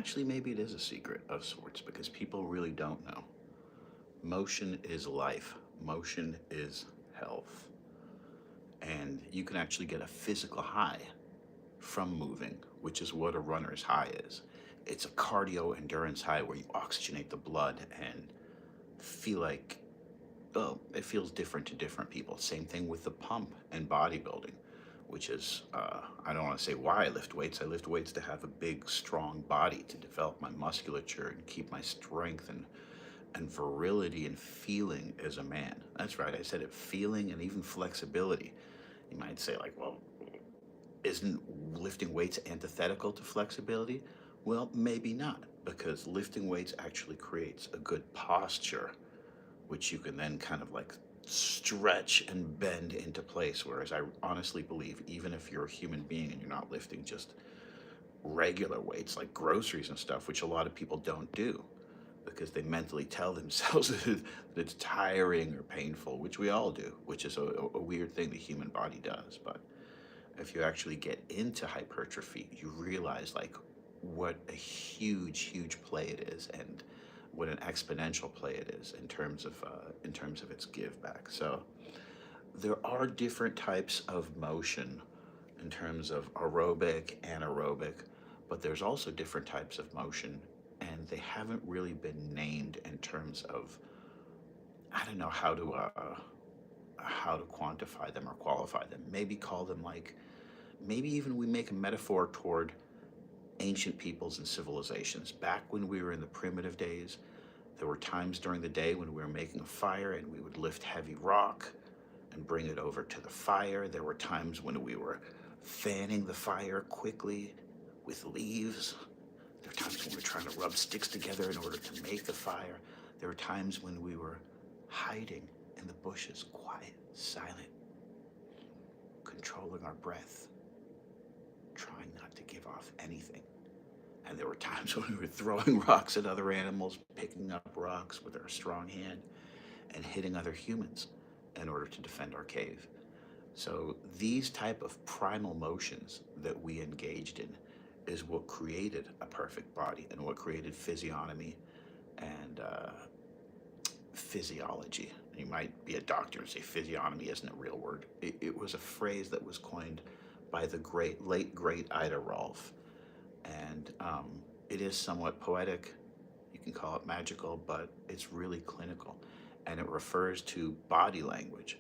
actually, maybe it is a secret of sorts because people really don't know. Motion is life, motion is health. And you can actually get a physical high from moving, which is what a runner's high is. It's a cardio endurance high where you oxygenate the blood and feel like, oh, it feels different to different people. Same thing with the pump and bodybuilding, which is, I don't want to say why I lift weights. I lift weights to have a big, strong body, to develop my musculature and keep my strength and virility and feeling as a man. That's right, I said it, feeling and even flexibility. You might say, like, well, isn't lifting weights antithetical to flexibility? Well, maybe not, because lifting weights actually creates a good posture, which you can then kind of like stretch and bend into place. Whereas I honestly believe, even if you're a human being and you're not lifting just regular weights like groceries and stuff, which a lot of people don't do because they mentally tell themselves that it's tiring or painful, which we all do, which is a weird thing the human body does. But if you actually get into hypertrophy, you realize like what a huge play it is, and what an exponential play it is in terms of its give back. So there are different types of motion in terms of aerobic, anaerobic, but there's also different types of motion, and they haven't really been named in terms of, I don't know how to quantify them or qualify them. Maybe call them like, maybe even we make a metaphor toward ancient peoples and civilizations. Back when we were in the primitive days, there were times during the day when we were making a fire and we would lift heavy rock and bring it over to the fire. There were times when we were fanning the fire quickly with leaves. There were times when we were trying to rub sticks together in order to make the fire. There were times when we were hiding in the bushes, quiet, silent, controlling our breath, trying not to give off anything. And there were times when we were throwing rocks at other animals, picking up rocks with our strong hand, and hitting other humans in order to defend our cave. So these type of primal motions that we engaged in is what created a perfect body and what created physiognomy and physiology. You might be a doctor and say physiognomy isn't a real word. It was a phrase that was coined by the late great Ida Rolf, and it is somewhat poetic. You can call it magical, but it's really clinical, and it refers to body language,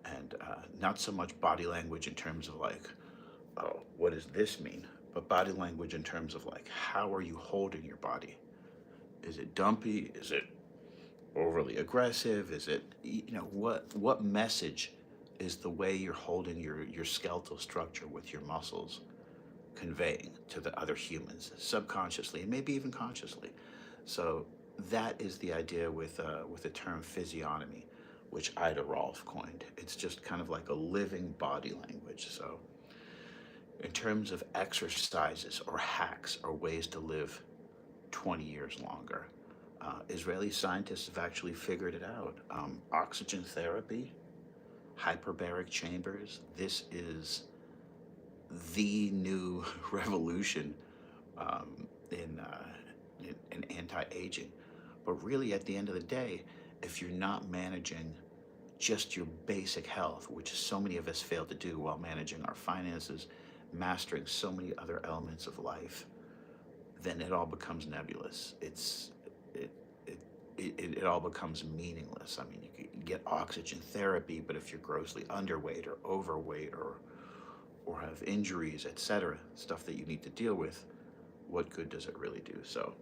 and not so much body language in terms of like, oh, what does this mean? But body language in terms of like, how are you holding your body? Is it dumpy? Is it overly aggressive? Is it, what message is the way you're holding your skeletal structure with your muscles conveying to the other humans subconsciously and maybe even consciously? So that is the idea with the term physiognomy, which Ida Rolf coined. It's just kind of like a living body language. So in terms of exercises or hacks or ways to live 20 years longer, Israeli scientists have actually figured it out. Oxygen therapy, hyperbaric chambers. This is the new revolution in anti-aging. But really, at the end of the day, if you're not managing just your basic health, which so many of us fail to do while managing our finances, mastering so many other elements of life, then it all becomes nebulous. It it all becomes meaningless. I mean, you can get oxygen therapy, but if you're grossly underweight or overweight or have injuries, etc., stuff that you need to deal with, what good does it really do? So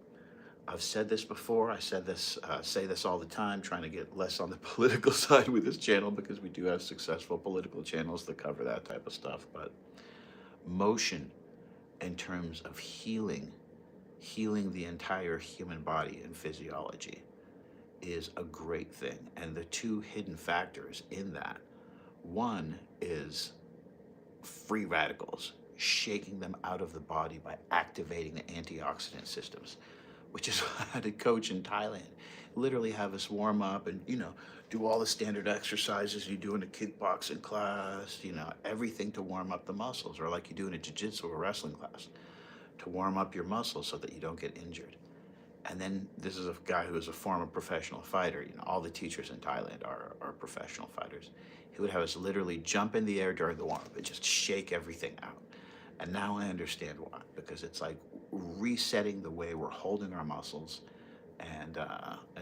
I've said this before. I said this, say this all the time, trying to get less on the political side with this channel because we do have successful political channels that cover that type of stuff. But motion, in terms of healing the entire human body and physiology, is a great thing. And the two hidden factors in that, one is free radicals, shaking them out of the body by activating the antioxidant systems, which is what I had a coach in Thailand literally have us warm up and, do all the standard exercises you do in a kickboxing class, everything to warm up the muscles, or like you do in a jiu-jitsu or wrestling class. to warm up your muscles so that you don't get injured. And then this is a guy who is a former professional fighter. You know, all the teachers in Thailand are professional fighters. He would have us literally jump in the air during the warm up and just shake everything out. And now I understand why, because it's like resetting the way we're holding our muscles and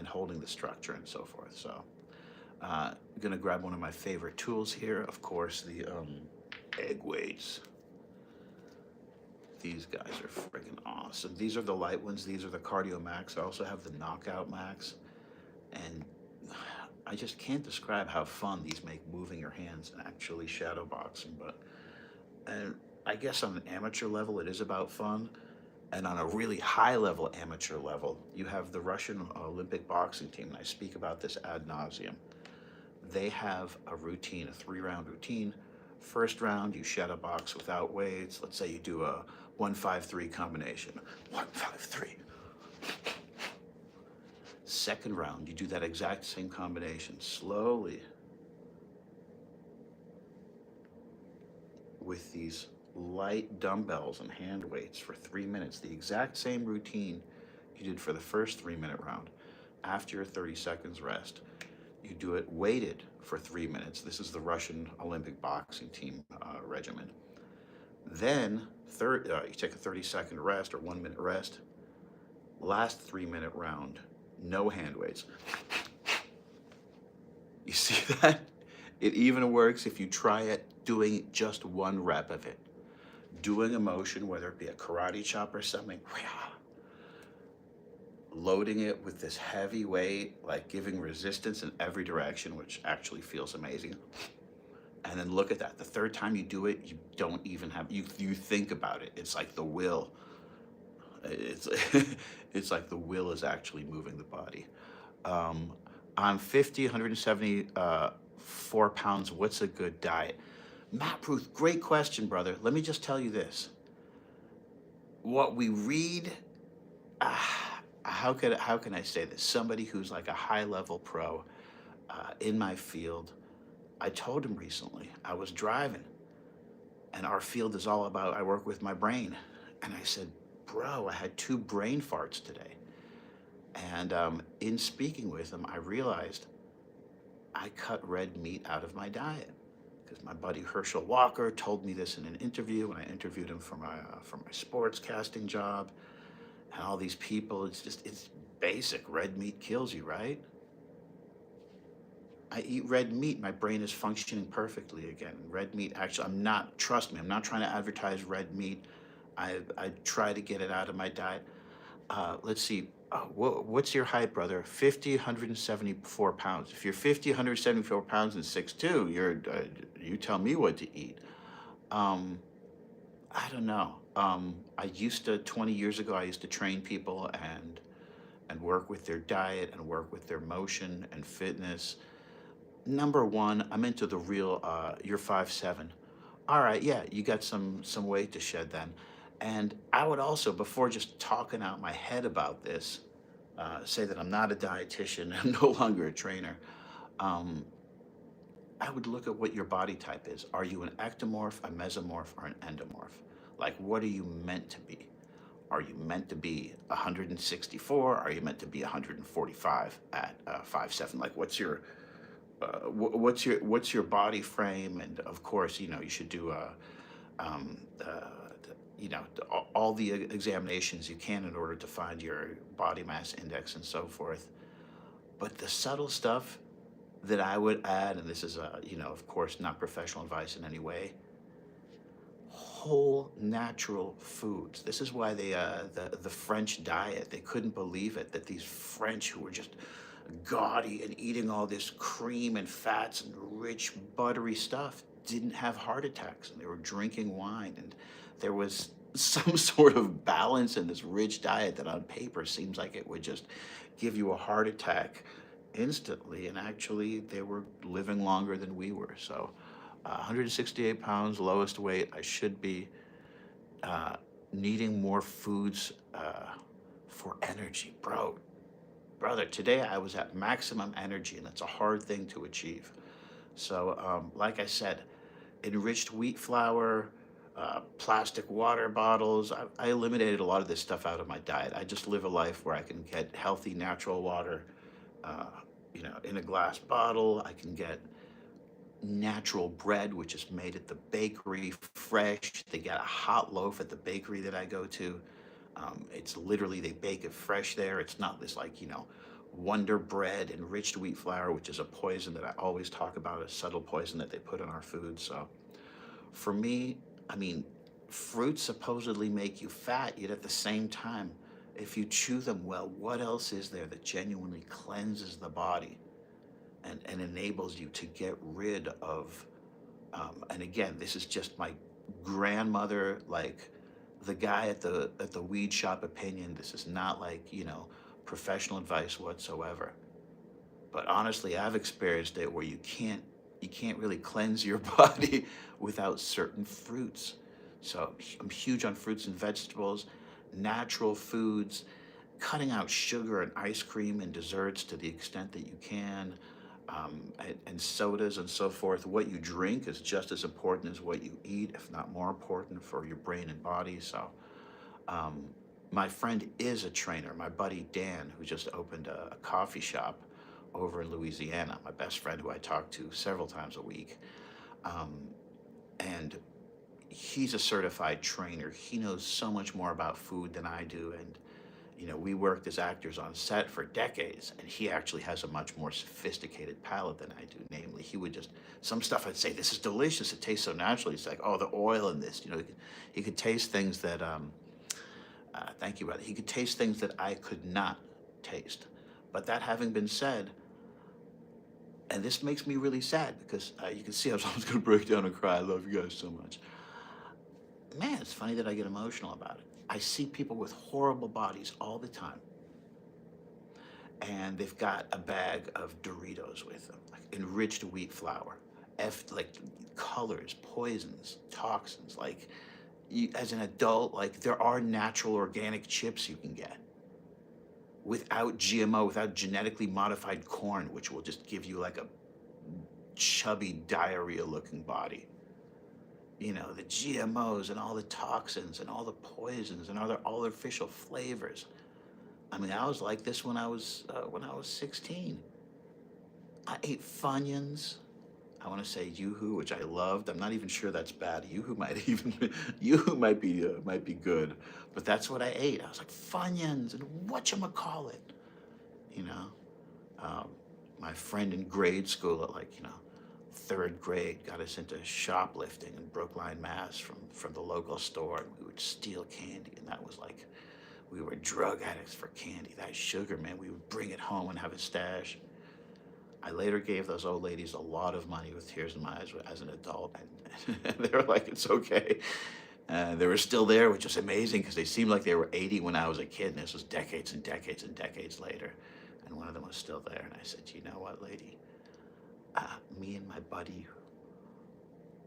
holding the structure and so forth. So I'm gonna grab one of my favorite tools here, of course, the egg weights. These guys are freaking awesome. These are the light ones. These are the Cardio Max. I also have the Knockout Max. And I just can't describe how fun these make moving your hands and actually shadow boxing. But and I guess on an amateur level, it is about fun. And on a really high level amateur level, you have the Russian Olympic boxing team. And I speak about this ad nauseum. They have a routine, a 3-round routine. First round, you shadow box without weights. Let's say you do a 1-5-3 combination. 1-5-3. Second round, you do that exact same combination slowly with these light dumbbells and hand weights for 3 minutes. The exact same routine you did for the first 3-minute round. After your 30 seconds rest, you do it weighted for 3 minutes. This is the Russian Olympic boxing team regimen. Then you take a 30-second rest or 1-minute rest. Last 3-minute round, no hand weights. You see that? It even works if you try it doing just 1 rep of it. Doing a motion, whether it be a karate chop or something, loading it with this heavy weight, like giving resistance in every direction, which actually feels amazing. And then look at that. The third time you do it, you don't even have, you think about it. It's like the will. It's, it's like the will is actually moving the body. I'm 50, 174 pounds. What's a good diet? Matt Ruth, great question, brother. Let me just tell you this. What we read, how can I say this? Somebody who's like a high-level pro in my field, I told him recently, I was driving, and our field is all about, I work with my brain. And I said, bro, I had 2 brain farts today. And in speaking with him, I realized I cut red meat out of my diet. Because my buddy Herschel Walker told me this in an interview when I interviewed him for my sports casting job. And all these people, it's basic. Red meat kills you, right? I eat red meat, my brain is functioning perfectly again. Red meat, actually, trust me, I'm not trying to advertise red meat. I try to get it out of my diet. Let's see, what's your height, brother? 50, 174 pounds. If you're 50, 174 pounds and 6'2", you tell me what to eat. I don't know. 20 years ago, I used to train people and work with their diet and work with their motion and fitness. Number one, I'm into the real, you're 5'7". All right, yeah, you got some weight to shed then. And I would also, before just talking out my head about this, say that I'm not a dietitian, I'm no longer a trainer. I would look at what your body type is. Are you an ectomorph, a mesomorph, or an endomorph? Like, what are you meant to be? Are you meant to be 164? Are you meant to be 145 at 5'7"? Like, what's your body frame? And of course, you should do all the examinations you can in order to find your body mass index and so forth. But the subtle stuff that I would add, and this is of course, not professional advice in any way, whole natural foods. This is why the French diet, they couldn't believe it, that these French who were just gaudy and eating all this cream and fats and rich buttery stuff didn't have heart attacks, and they were drinking wine, and there was some sort of balance in this rich diet that on paper seems like it would just give you a heart attack instantly, and actually they were living longer than we were. So 168 pounds, lowest weight. I should be needing more foods for energy. Brother, today I was at maximum energy, and that's a hard thing to achieve. So like I said, enriched wheat flour, plastic water bottles. I eliminated a lot of this stuff out of my diet. I just live a life where I can get healthy, natural water, uh, in a glass bottle. I can get natural bread, which is made at the bakery, fresh. They get a hot loaf at the bakery that I go to. It's literally, they bake it fresh there. It's not this like, Wonder Bread enriched wheat flour, which is a poison that I always talk about, a subtle poison that they put in our food. So for me, I mean, fruits supposedly make you fat, yet at the same time, if you chew them well, what else is there that genuinely cleanses the body and enables you to get rid of, and again, this is just my grandmother, like the guy at the weed shop opinion. This is not like, professional advice whatsoever. But honestly, I've experienced it where you can't really cleanse your body without certain fruits. So I'm huge on fruits and vegetables, natural foods, cutting out sugar and ice cream and desserts to the extent that you can, and sodas and so forth. What you drink is just as important as what you eat, if not more important for your brain and body. So um, my friend is a trainer. My buddy Dan, who just opened a coffee shop over in Louisiana, my best friend who I talk to several times a week. Um, and he's a certified trainer. He knows so much more about food than I do. And, we worked as actors on set for decades, and he actually has a much more sophisticated palate than I do. Namely, he would just, some stuff I'd say, this is delicious. It tastes so natural. He's like, oh, the oil in this, he could taste things that, thank you, brother. He could taste things that I could not taste. But that having been said, and this makes me really sad because you can see I was almost going to break down and cry. I love you guys so much. Man, it's funny that I get emotional about it. I see people with horrible bodies all the time, and they've got a bag of Doritos with them, like enriched wheat flour, like colors, poisons, toxins. Like, as an adult, like there are natural organic chips you can get without GMO, without genetically modified corn, which will just give you like a chubby diarrhea looking body. The GMOs and all the toxins and all the poisons and all the artificial flavors. I mean, I was like this when I was 16. I ate Funyuns. I want to say Yoo-hoo, which I loved. I'm not even sure that's bad. Yoo-hoo might even Yoo-hoo might be good, but that's what I ate. I was like Funyuns and whatchamacallit, you know. Um, my friend in grade school at like third grade got us into shoplifting in Brookline, Mass, from the local store, and we would steal candy, and that was like we were drug addicts for candy. That sugar, man, we would bring it home and have a stash. I later gave those old ladies a lot of money with tears in my eyes as an adult, and they were like, "It's okay." They were still there, which was amazing because they seemed like they were 80 when I was a kid, and this was decades and decades and decades later. And one of them was still there, and I said, "You know what, lady? Me and my buddy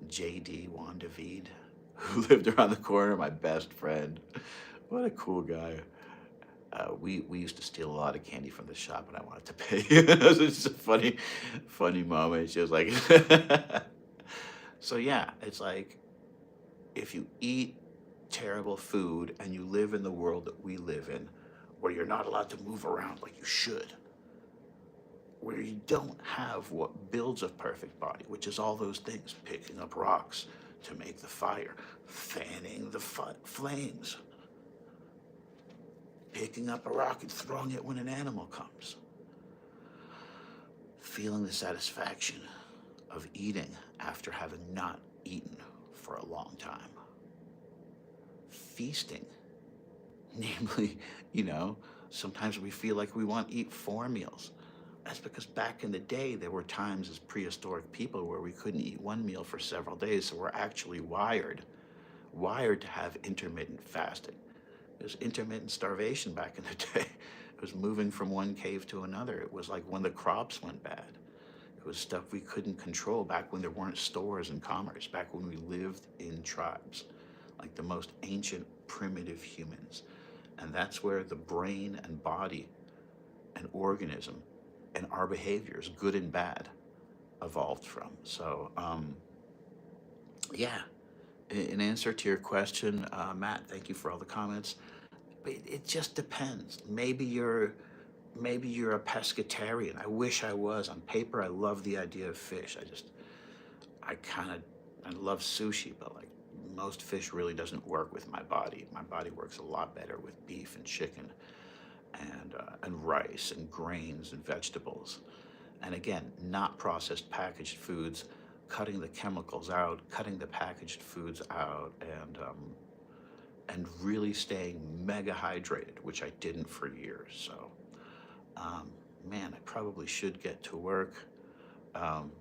JD Juan David, who lived around the corner, my best friend, what a cool guy. We used to steal a lot of candy from the shop, and I wanted to pay." It was just a funny moment. She was like, so yeah, it's like if you eat terrible food and you live in the world that we live in, where you're not allowed to move around like you should, where you don't have what builds a perfect body, which is all those things: picking up rocks to make the fire, fanning the flames, picking up a rock and throwing it when an animal comes, feeling the satisfaction of eating after having not eaten for a long time, feasting, namely, sometimes we feel like we want to eat 4 meals. That's because back in the day, there were times as prehistoric people where we couldn't eat one meal for several days. So we're actually wired to have intermittent fasting. It was intermittent starvation back in the day. It was moving from one cave to another. It was like when the crops went bad. It was stuff we couldn't control back when there weren't stores and commerce, back when we lived in tribes, like the most ancient primitive humans. And that's where the brain and body and organism and our behaviors, good and bad, evolved from. So, yeah, In answer to your question, Matt, thank you for all the comments. But it just depends. Maybe you're a pescatarian. I wish I was. On paper, I love the idea of fish. I kind of, I love sushi, but like most fish really doesn't work with my body. My body works a lot better with beef and chicken and rice and grains and vegetables. And again, not processed packaged foods, cutting the chemicals out, cutting the packaged foods out, and really staying mega hydrated, which I didn't for years. So, um, man, I probably should get to work. Um,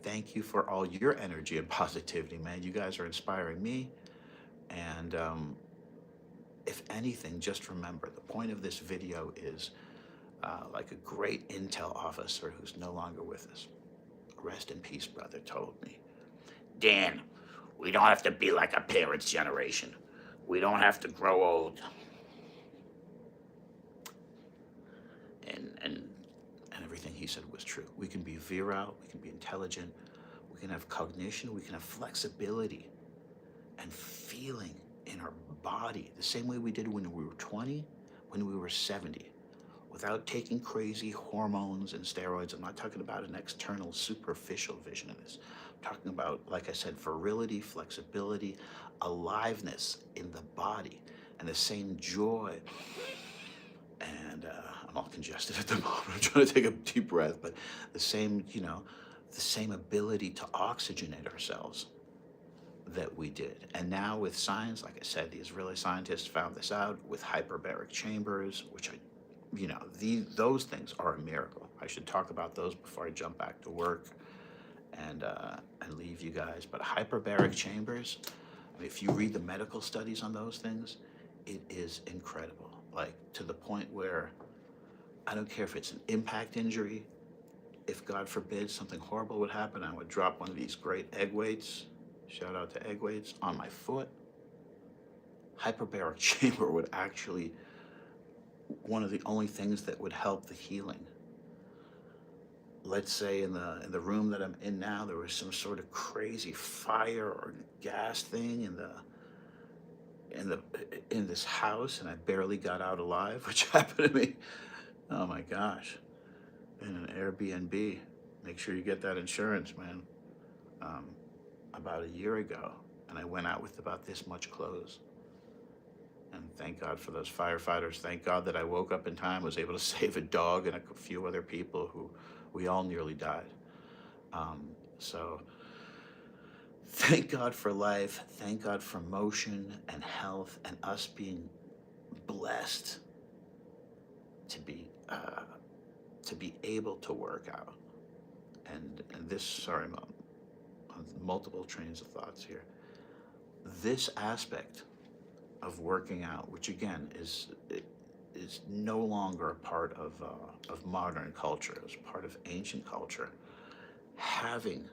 Thank you for all your energy and positivity, man. You guys are inspiring me. And if anything, just remember the point of this video is like a great intel officer who's no longer with us. Rest in peace, brother, told me. Dan, we don't have to be like our parents' generation. We don't have to grow old. And everything he said was true. We can be virile, we can be intelligent, we can have cognition, we can have flexibility and feeling in our body the same way we did when we were 20, when we were 70, without taking crazy hormones and steroids. I'm not talking about an external superficial vision of this. I'm talking about, like I said, virility, flexibility, aliveness in the body, and the same joy. And I'm all congested at the moment. I'm trying to take a deep breath, but the same, the same ability to oxygenate ourselves that we did. And now with science, like I said, the Israeli scientists found this out with hyperbaric chambers, which those things are a miracle. I should talk about those before I jump back to work and leave you guys. But hyperbaric chambers, I mean, if you read the medical studies on those things, it is incredible. Like to the point where I don't care if it's an impact injury. If God forbid something horrible would happen, I would drop one of these great egg weights, shout out to egg weights, on my foot. Hyperbaric chamber would actually, one of the only things that would help the healing. Let's say in the room that I'm in now, there was some sort of crazy fire or gas thing in this house, and I barely got out alive, which happened to me. Oh my gosh. In an Airbnb. Make sure you get that insurance, man. Um, about a year ago, and I went out with about this much clothes. And thank God for those firefighters. Thank God that I woke up in time, was able to save a dog and a few other people who we all nearly died. So thank God for life. Thank God for motion and health and us being blessed to be able to work out. And this, sorry, multiple trains of thoughts here. This aspect of working out, which again is no longer a part of modern culture, it's part of ancient culture, having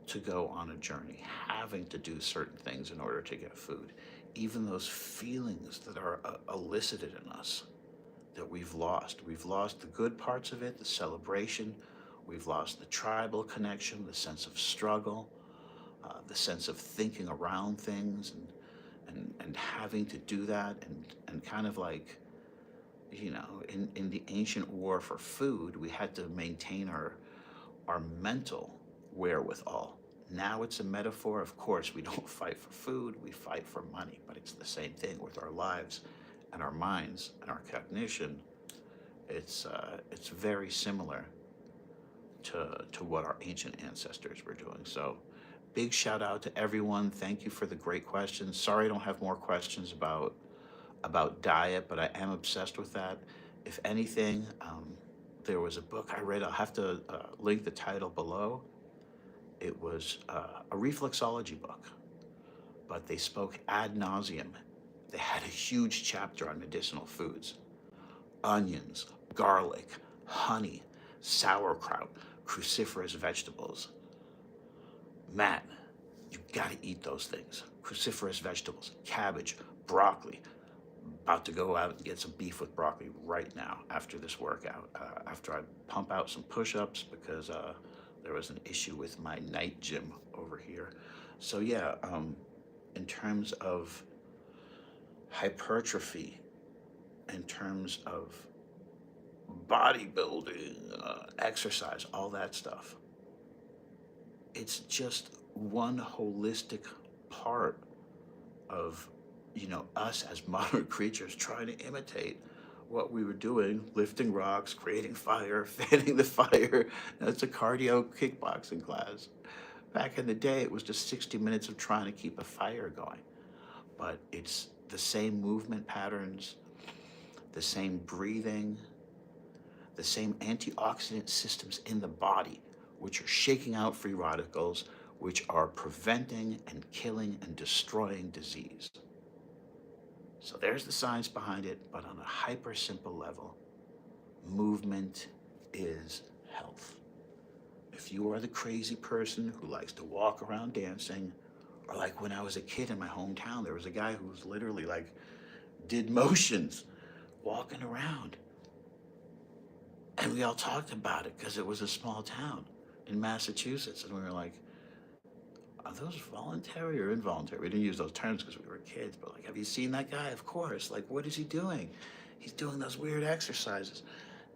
to go on a journey, having to do certain things in order to get food, even those feelings that are elicited in us that we've lost. We've lost the good parts of it, the celebration. We've lost the tribal connection, the sense of struggle, the sense of thinking around things and having to do that and kind of like, in the ancient war for food, we had to maintain our mental wherewithal. Now it's a metaphor. Of course, we don't fight for food, we fight for money, but it's the same thing with our lives and our minds and our cognition. It's very similar to what our ancient ancestors were doing. So big shout out to everyone. Thank you for the great questions. Sorry I don't have more questions about diet, but I am obsessed with that. If anything, there was a book I read. I'll have to link the title below. It was a reflexology book, but they spoke ad nauseum. They had a huge chapter on medicinal foods: onions, garlic, honey, sauerkraut, cruciferous vegetables. Matt, you gotta eat those things. Cruciferous vegetables, cabbage, broccoli. About to go out and get some beef with broccoli right now after this workout, after I pump out some push-ups because there was an issue with my night gym over here. So yeah, in terms of hypertrophy, in terms of bodybuilding, exercise, all that stuff, it's just one holistic part of, us as modern creatures trying to imitate what we were doing, lifting rocks, creating fire, fanning the fire. That's a cardio kickboxing class. Back in the day, it was just 60 minutes of trying to keep a fire going. But it's the same movement patterns, the same breathing, the same antioxidant systems in the body, which are shaking out free radicals, which are preventing and killing and destroying disease. So there's the science behind it, but on a hyper simple level, movement is health. If you are the crazy person who likes to walk around dancing, or like when I was a kid in my hometown, there was a guy who was literally like, did motions walking around. And we all talked about it because it was a small town in Massachusetts. And we were like, are those voluntary or involuntary? We didn't use those terms because we were kids, but like, have you seen that guy? Of course. Like, what is he doing? He's doing those weird exercises.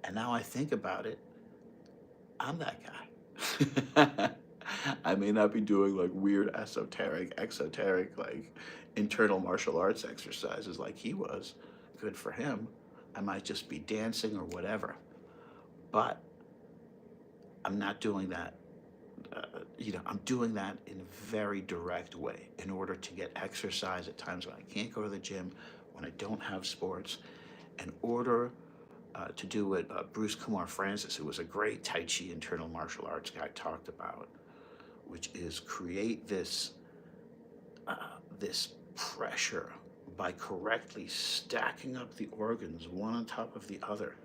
And now I think about it, I'm that guy. I may not be doing like weird esoteric, exoteric, like internal martial arts exercises like he was. Good for him. I might just be dancing or whatever. But I'm not doing that. I'm doing that in a very direct way in order to get exercise at times when I can't go to the gym, when I don't have sports, in order to do what Bruce Kumar Francis, who was a great Tai Chi internal martial arts guy, talked about, which is create this pressure by correctly stacking up the organs one on top of the other.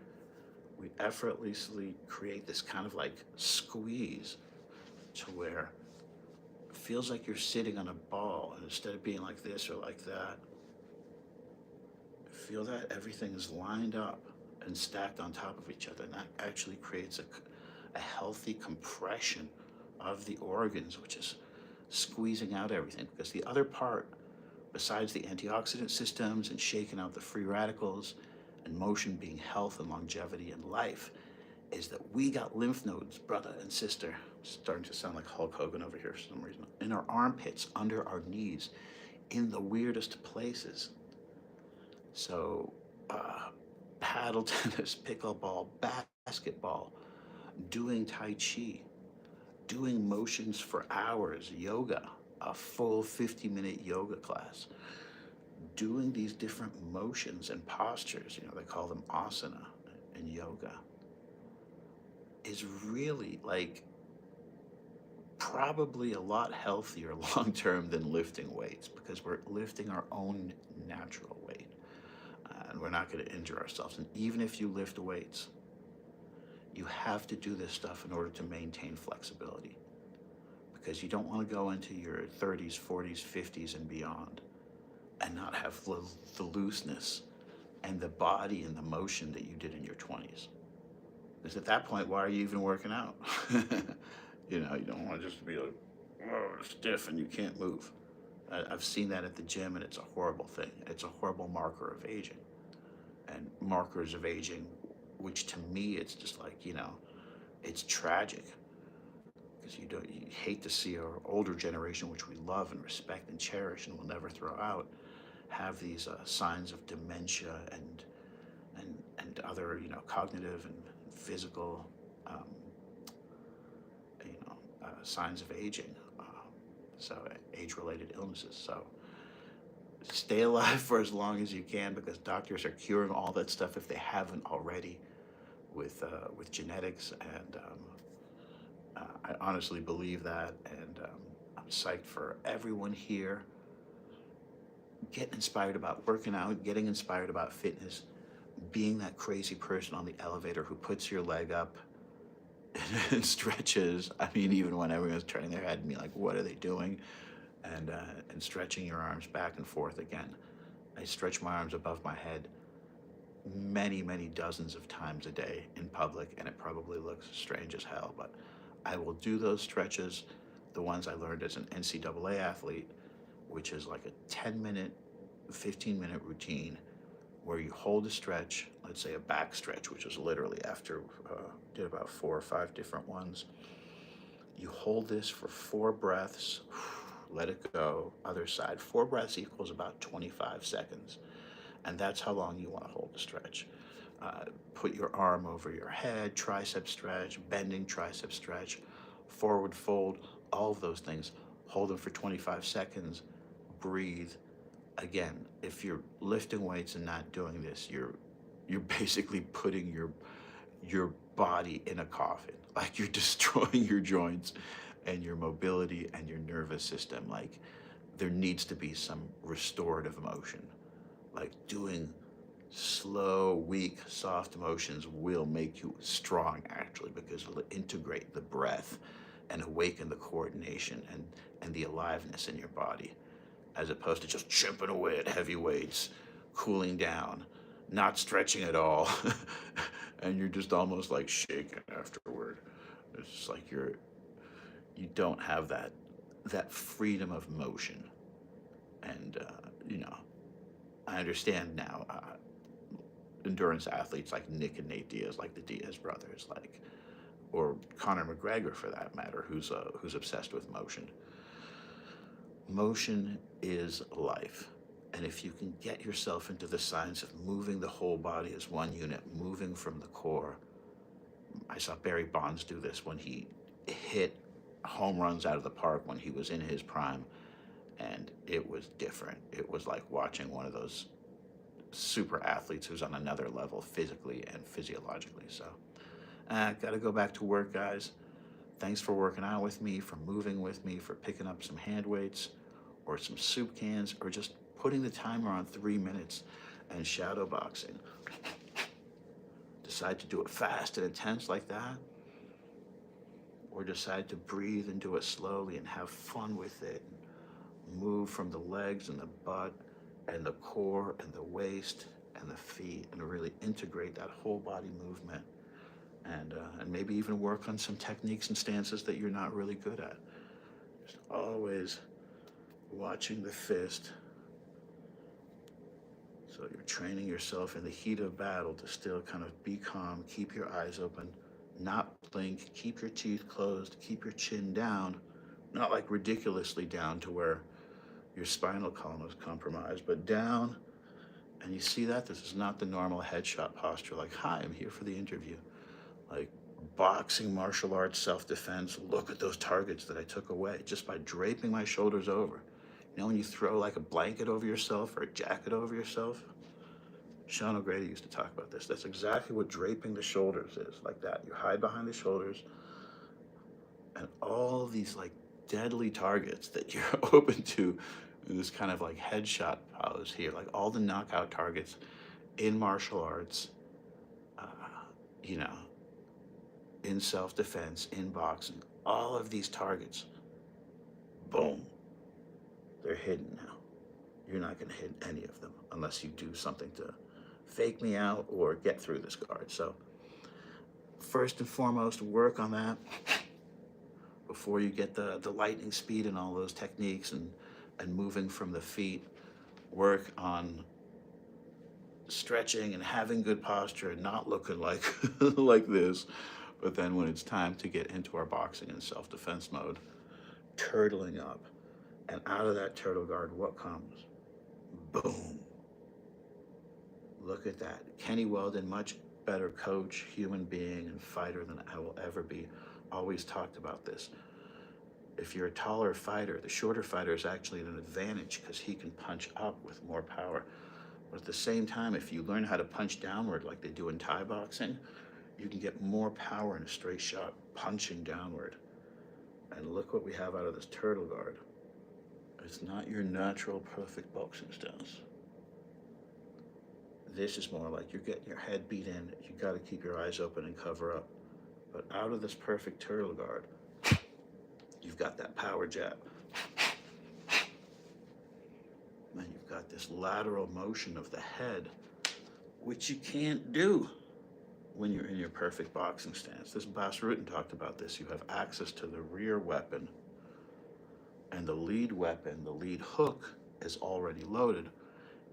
We effortlessly create this kind of like squeeze to where it feels like you're sitting on a ball, and instead of being like this or like that, feel that everything is lined up and stacked on top of each other. And that actually creates a healthy compression of the organs, which is squeezing out everything. Because the other part, besides the antioxidant systems and shaking out the free radicals and motion being health and longevity and life, is that we got lymph nodes, brother and sister, starting to sound like Hulk Hogan over here for some reason, in our armpits, under our knees, in the weirdest places. So, paddle tennis, pickleball, basketball, doing Tai Chi, doing motions for hours, yoga, a full 50-minute yoga class, doing these different motions and postures, they call them asana in yoga, is really like probably a lot healthier long term than lifting weights, because we're lifting our own natural weight, and we're not going to injure ourselves. And even if you lift weights, you have to do this stuff in order to maintain flexibility, because you don't want to go into your 30s, 40s, 50s, and beyond and not have the looseness and the body and the motion that you did in your 20s. Because at that point, why are you even working out? You don't want to just be like, stiff and you can't move. I've seen that at the gym, and it's a horrible thing. It's a horrible marker of aging. And markers of aging, which to me, it's just like, it's tragic. Because you hate to see our older generation, which we love and respect and cherish and will never throw out, have these signs of dementia and other cognitive and physical signs of aging, so age-related illnesses. So stay alive for as long as you can, because doctors are curing all that stuff if they haven't already with genetics, and I honestly believe that, and I'm psyched for everyone here. Getting inspired about working out, getting inspired about fitness, being that crazy person on the elevator who puts your leg up and stretches. I mean, even when everyone's turning their head and being like, what are they doing? And stretching your arms back and forth again. I stretch my arms above my head many, many dozens of times a day in public, and it probably looks strange as hell, but I will do those stretches. the ones I learned as an NCAA athlete, which is like a 10-minute, 15-minute routine where you hold a stretch, let's say a back stretch, which is literally after, did about 4 or 5 different ones. You hold this for 4 breaths, let it go, other side. 4 breaths equals about 25 seconds. And that's how long you want to hold the stretch. Put your arm over your head, tricep stretch, bending tricep stretch, forward fold, all of those things. Hold them for 25 seconds, breathe. Again, if you're lifting weights and not doing this, you're basically putting your body in a coffin. Like, you're destroying your joints and your mobility and your nervous system. Like, there needs to be some restorative motion. Like, doing slow, weak, soft motions will make you strong, actually, because it'll integrate the breath and awaken the coordination and the aliveness in your body, as opposed to just chipping away at heavy weights, cooling down, not stretching at all, and you're just almost like shaking afterward. It's just like you don't have that freedom of motion. And I understand now. Endurance athletes like Nick and Nate Diaz, like the Diaz brothers, like, or Conor McGregor for that matter, who's obsessed with motion. Motion is life. And if you can get yourself into the science of moving the whole body as one unit, moving from the core. I saw Barry Bonds do this when he hit home runs out of the park when he was in his prime, and it was different. It was like watching one of those super athletes who's on another level physically and physiologically. So, gotta go back to work, guys. Thanks for working out with me, for moving with me, for picking up some hand weights or some soup cans, or just putting the timer on 3 minutes and shadow boxing. Decide to do it fast and intense like that, or decide to breathe and do it slowly and have fun with it. Move from the legs and the butt and the core and the waist and the feet, and really integrate that whole body movement, and maybe even work on some techniques and stances that you're not really good at. Just always watching the fist. So you're training yourself in the heat of battle to still kind of be calm, keep your eyes open, not blink, keep your teeth closed, keep your chin down, not like ridiculously down to where your spinal column is compromised, but down. And you see that? This is not the normal headshot posture, like, hi, I'm here for the interview. Like boxing, martial arts, self-defense, look at those targets that I took away just by draping my shoulders over. You know, when you throw like a blanket over yourself or a jacket over yourself? Sean O'Grady used to talk about this. That's exactly what draping the shoulders is, like that. You hide behind the shoulders, and all these like deadly targets that you're open to in this kind of like headshot pose here, like all the knockout targets in martial arts, in self-defense, in boxing, all of these targets, boom, they're hidden now. You're not going to hit any of them unless you do something to fake me out or get through this guard. So first and foremost, work on that before you get the lightning speed and all those techniques and moving from the feet. Work on stretching and having good posture and not looking like like this. But then when it's time to get into our boxing and self-defense mode, turtling up. And out of that turtle guard, what comes? Boom. Look at that. Kenny Weldon, much better coach, human being, and fighter than I will ever be, always talked about this. If you're a taller fighter, the shorter fighter is actually an advantage because he can punch up with more power. But at the same time, if you learn how to punch downward like they do in Thai boxing, you can get more power in a straight shot punching downward. And look what we have out of this turtle guard. It's not your natural perfect boxing stance. This is more like you're getting your head beat in. You got to keep your eyes open and cover up. But out of this perfect turtle guard, you've got that power jab. Then you've got this lateral motion of the head, which you can't do when you're in your perfect boxing stance. This Bas Rutten talked about this. You have access to the rear weapon and the lead weapon, the lead hook, is already loaded,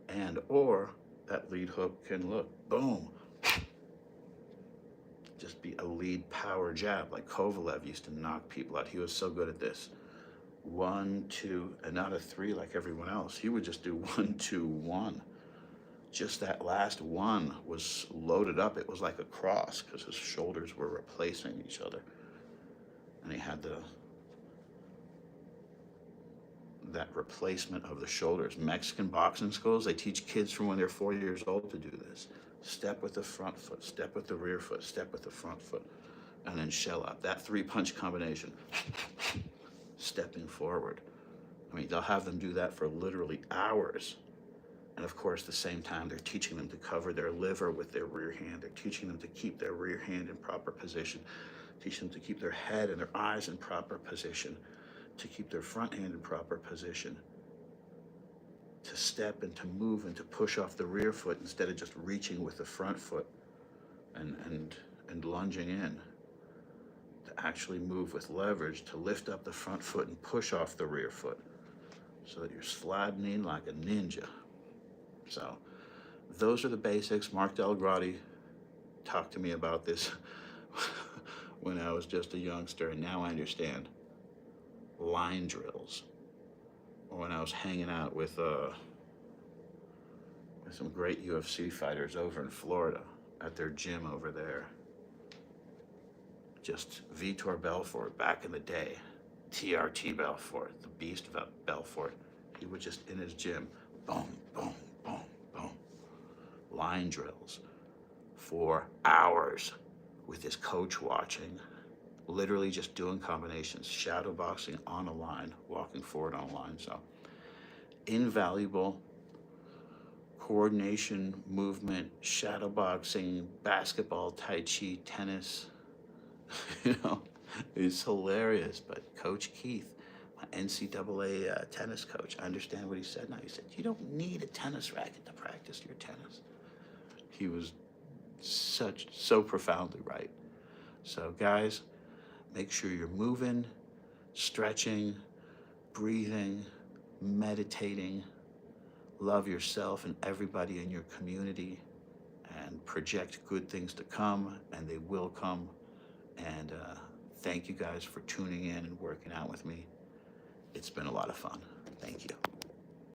and or that lead hook can, look, boom, just be a lead power jab like Kovalev used to knock people out. He was so good at this. 1, 2, and not a 3 like everyone else. He would just do 1, 2, 1. Just that last one was loaded up. It was like a cross because his shoulders were replacing each other. And he had that replacement of the shoulders. Mexican boxing schools, they teach kids from when they're 4 years old to do this. Step with the front foot, step with the rear foot, step with the front foot, and then shell up. That 3-punch combination, stepping forward. I mean, they'll have them do that for literally hours. And of course, at the same time, they're teaching them to cover their liver with their rear hand. They're teaching them to keep their rear hand in proper position, teach them to keep their head and their eyes in proper position, to keep their front hand in proper position, to step and to move and to push off the rear foot instead of just reaching with the front foot and lunging in, to actually move with leverage, to lift up the front foot and push off the rear foot so that you're sliding in like a ninja. So those are the basics. Mark Delgrati talked to me about this when I was just a youngster, and now I understand line drills. Or when I was hanging out with some great UFC fighters over in Florida at their gym over there. Just Vitor Belfort back in the day, TRT Belfort, the Beast Belfort. He would just, in his gym, boom, boom, boom, boom, line drills for hours with his coach watching, literally just doing combinations, shadow boxing on a line, walking forward on a line. So invaluable coordination, movement, shadow boxing, basketball, tai chi, tennis. It's hilarious. But Coach Keith, my NCAA tennis coach, I understand what he said now. He said, you don't need a tennis racket to practice your tennis. He was so profoundly right. So guys, make sure you're moving, stretching, breathing, meditating. Love yourself and everybody in your community, and project good things to come, and they will come. And thank you guys for tuning in and working out with me. It's been a lot of fun. Thank you.